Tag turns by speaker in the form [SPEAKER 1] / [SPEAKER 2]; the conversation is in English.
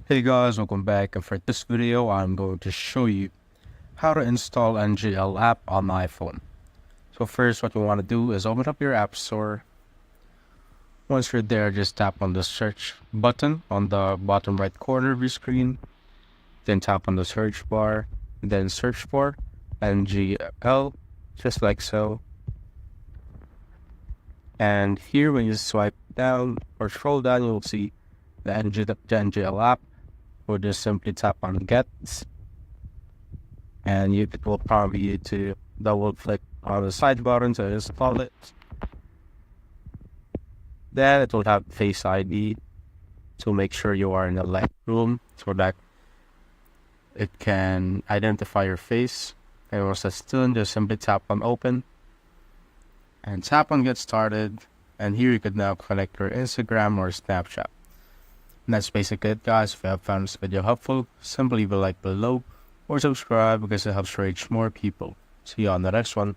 [SPEAKER 1] Hey guys, welcome back, and for this video I'm going to show you how to install NGL app on iPhone. So first, what you want to do is open up your app store. Once you're there, just tap on the search button on the bottom right corner of your screen, then tap on the search bar, then search for NGL, just like so. And here when you swipe down or scroll down, you'll see the NGL app. Or just simply tap on get, and it will prompt you to double click on the side button to install it. Then it will have Face ID to make sure you are in the light room so that it can identify your face. And once that's done, just simply tap on open and tap on get started. And here you could now connect your Instagram or Snapchat. And that's basically it, guys. If you have found this video helpful, simply leave a like below or subscribe because it helps reach more people. See you on the next one.